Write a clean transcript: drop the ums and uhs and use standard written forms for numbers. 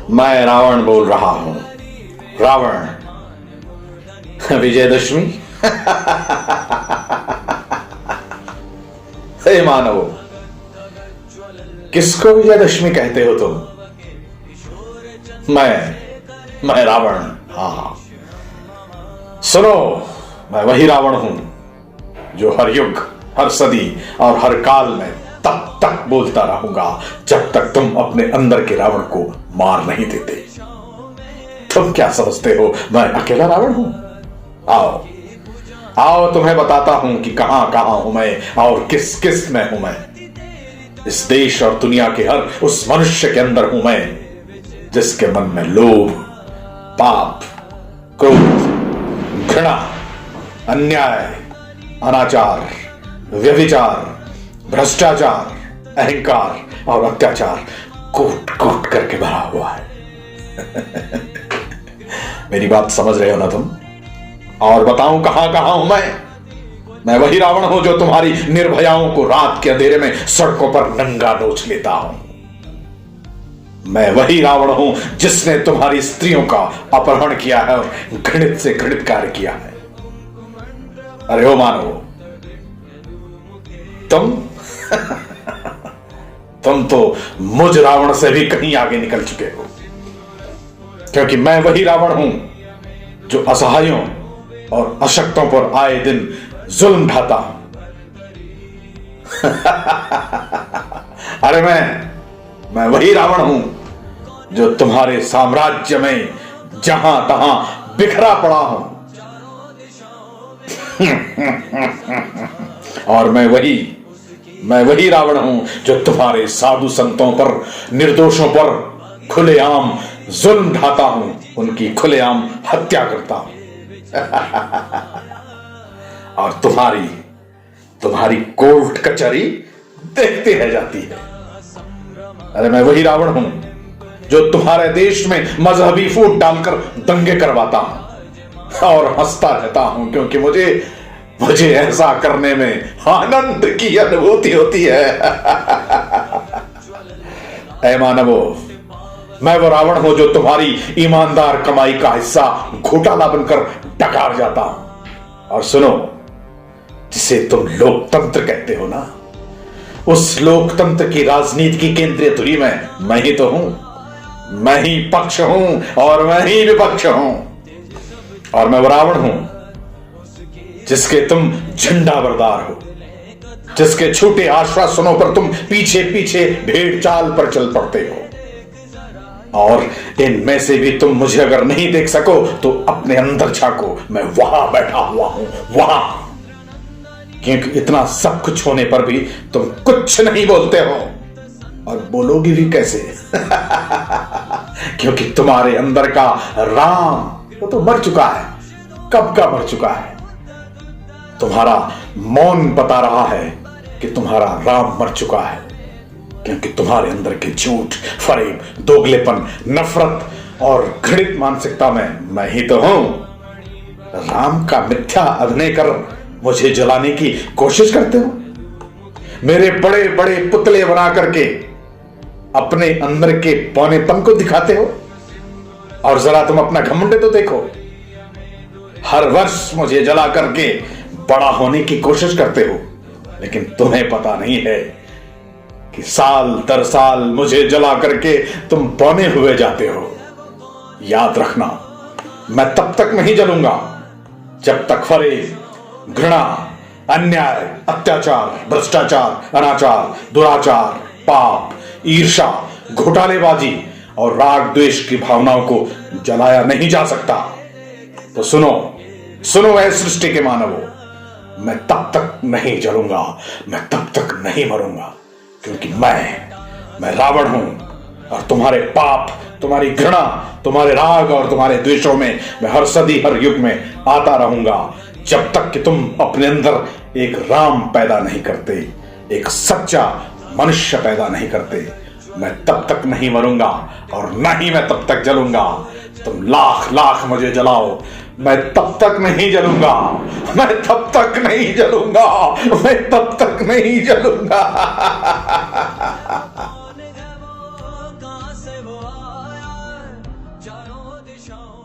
मैं रावण बोल रहा हूं। रावण। विजयदशमी। हे मानव, किसको विजयदशमी कहते हो तुम? मैं रावण। हाँ, सुनो, मैं वही रावण हूं जो हर युग, हर सदी और हर काल में तब तक बोलता रहूंगा जब तक तुम अपने अंदर के रावण को मार नहीं देते। तुम क्या समझते हो मैं अकेला रावण हूं? आओ आओ, तुम्हें बताता हूं कि कहां कहां हूं मैं और किस किस में हूं मैं। इस देश और दुनिया के हर उस मनुष्य के अंदर हूं मैं जिसके मन में लोभ, पाप, क्रोध, घृणा, अन्याय, अनाचार, व्यभिचार, भ्रष्टाचार, अहंकार और अत्याचार कूट कूट करके भरा हुआ है। मेरी बात समझ रहे हो ना तुम? और बताऊं कहां कहां हूं मैं वही रावण हूं जो तुम्हारी निर्भयाओं को रात के अंधेरे में सड़कों पर नंगा नोच लेता हूं। मैं वही रावण हूं जिसने तुम्हारी स्त्रियों का अपहरण किया है और घृणित से घृणित कार्य किया है। अरे ओ मानव, तुम तो मुझ रावण से भी कहीं आगे निकल चुके हो, क्योंकि मैं वही रावण हूं जो असहायों और अशक्तों पर आए दिन जुल्म ढाता हूं। अरे मैं वही रावण हूं जो तुम्हारे साम्राज्य में जहां तहां बिखरा पड़ा हूं। और मैं वही रावण हूं जो तुम्हारे साधु संतों पर, निर्दोषों पर खुलेआम जुल्म ढाता हूं, उनकी खुलेआम हत्या करता हूं। और तुम्हारी कोर्ट कचहरी देखते रह जाती है। अरे मैं वही रावण हूं जो तुम्हारे देश में मजहबी फूट डालकर दंगे करवाता हूं और हंसता रहता हूं, क्योंकि मुझे ऐसा करने में आनंद की अनुभूति होती है। ऐ मानवो, मैं वो रावण हूं जो तुम्हारी ईमानदार कमाई का हिस्सा घोटाला बनकर डकार जाता हूं। और सुनो, जिसे तुम लोकतंत्र कहते हो ना, उस लोकतंत्र की राजनीति की केंद्रीय धुरी में मैं ही तो हूं। मैं ही पक्ष हूं और मैं ही विपक्ष हूं। और मैं वो रावण हूं जिसके तुम झंडा बरदार हो, जिसके छूटे आश्वासनों पर तुम पीछे पीछे भेड़ चाल पर चल पड़ते हो। और इनमें से भी तुम मुझे अगर नहीं देख सको तो अपने अंदर झांको, मैं वहां बैठा हुआ हूं, वहां। क्योंकि इतना सब कुछ होने पर भी तुम कुछ नहीं बोलते हो, और बोलोगे भी कैसे? क्योंकि तुम्हारे अंदर का राम वो तो मर चुका है, कब का मर चुका है। तुम्हारा मौन बता रहा है कि तुम्हारा राम मर चुका है, क्योंकि तुम्हारे अंदर के झूठ, फरेब, दोगलेपन, नफरत और घृणित मानसिकता में मैं ही तो हूं। राम का मिथ्या अभिनय कर मुझे जलाने की कोशिश करते हो, मेरे बड़े बड़े पुतले बना करके अपने अंदर के पौनेपन को दिखाते हो। और जरा तुम अपना घमंड तो देखो, हर वर्ष मुझे जला करके बड़ा होने की कोशिश करते हो, लेकिन तुम्हें पता नहीं है कि साल दर साल मुझे जला करके तुम पौने हुए जाते हो। याद रखना, मैं तब तक नहीं जलूंगा जब तक फरेब, घृणा, अन्याय, अत्याचार, भ्रष्टाचार, अनाचार, दुराचार, पाप, ईर्ष्या, घोटालेबाजी और राग द्वेष की भावनाओं को जलाया नहीं जा सकता। तो सुनो ऐ सृष्टि के मानवों, मैं तब तक नहीं जलूंगा, मैं तब तक नहीं मरूंगा, क्योंकि मैं रावण हूं। और तुम्हारे पाप, तुम्हारी घृणा, तुम्हारे राग और तुम्हारे द्वेषों में मैं हर सदी, हर युग में आता रहूंगा, जब तक कि तुम अपने अंदर एक राम पैदा नहीं करते, एक सच्चा मनुष्य पैदा नहीं करते। मैं तब तक नहीं मरूंगा और ना ही मैं तब तक जलूंगा। तुम लाख लाख मुझे जलाओ, मैं तब तक नहीं जलूंगा, मैं तब तक नहीं जलूंगा, मैं तब तक नहीं जलूंगा। कहां से वो आया चारों दिशाओं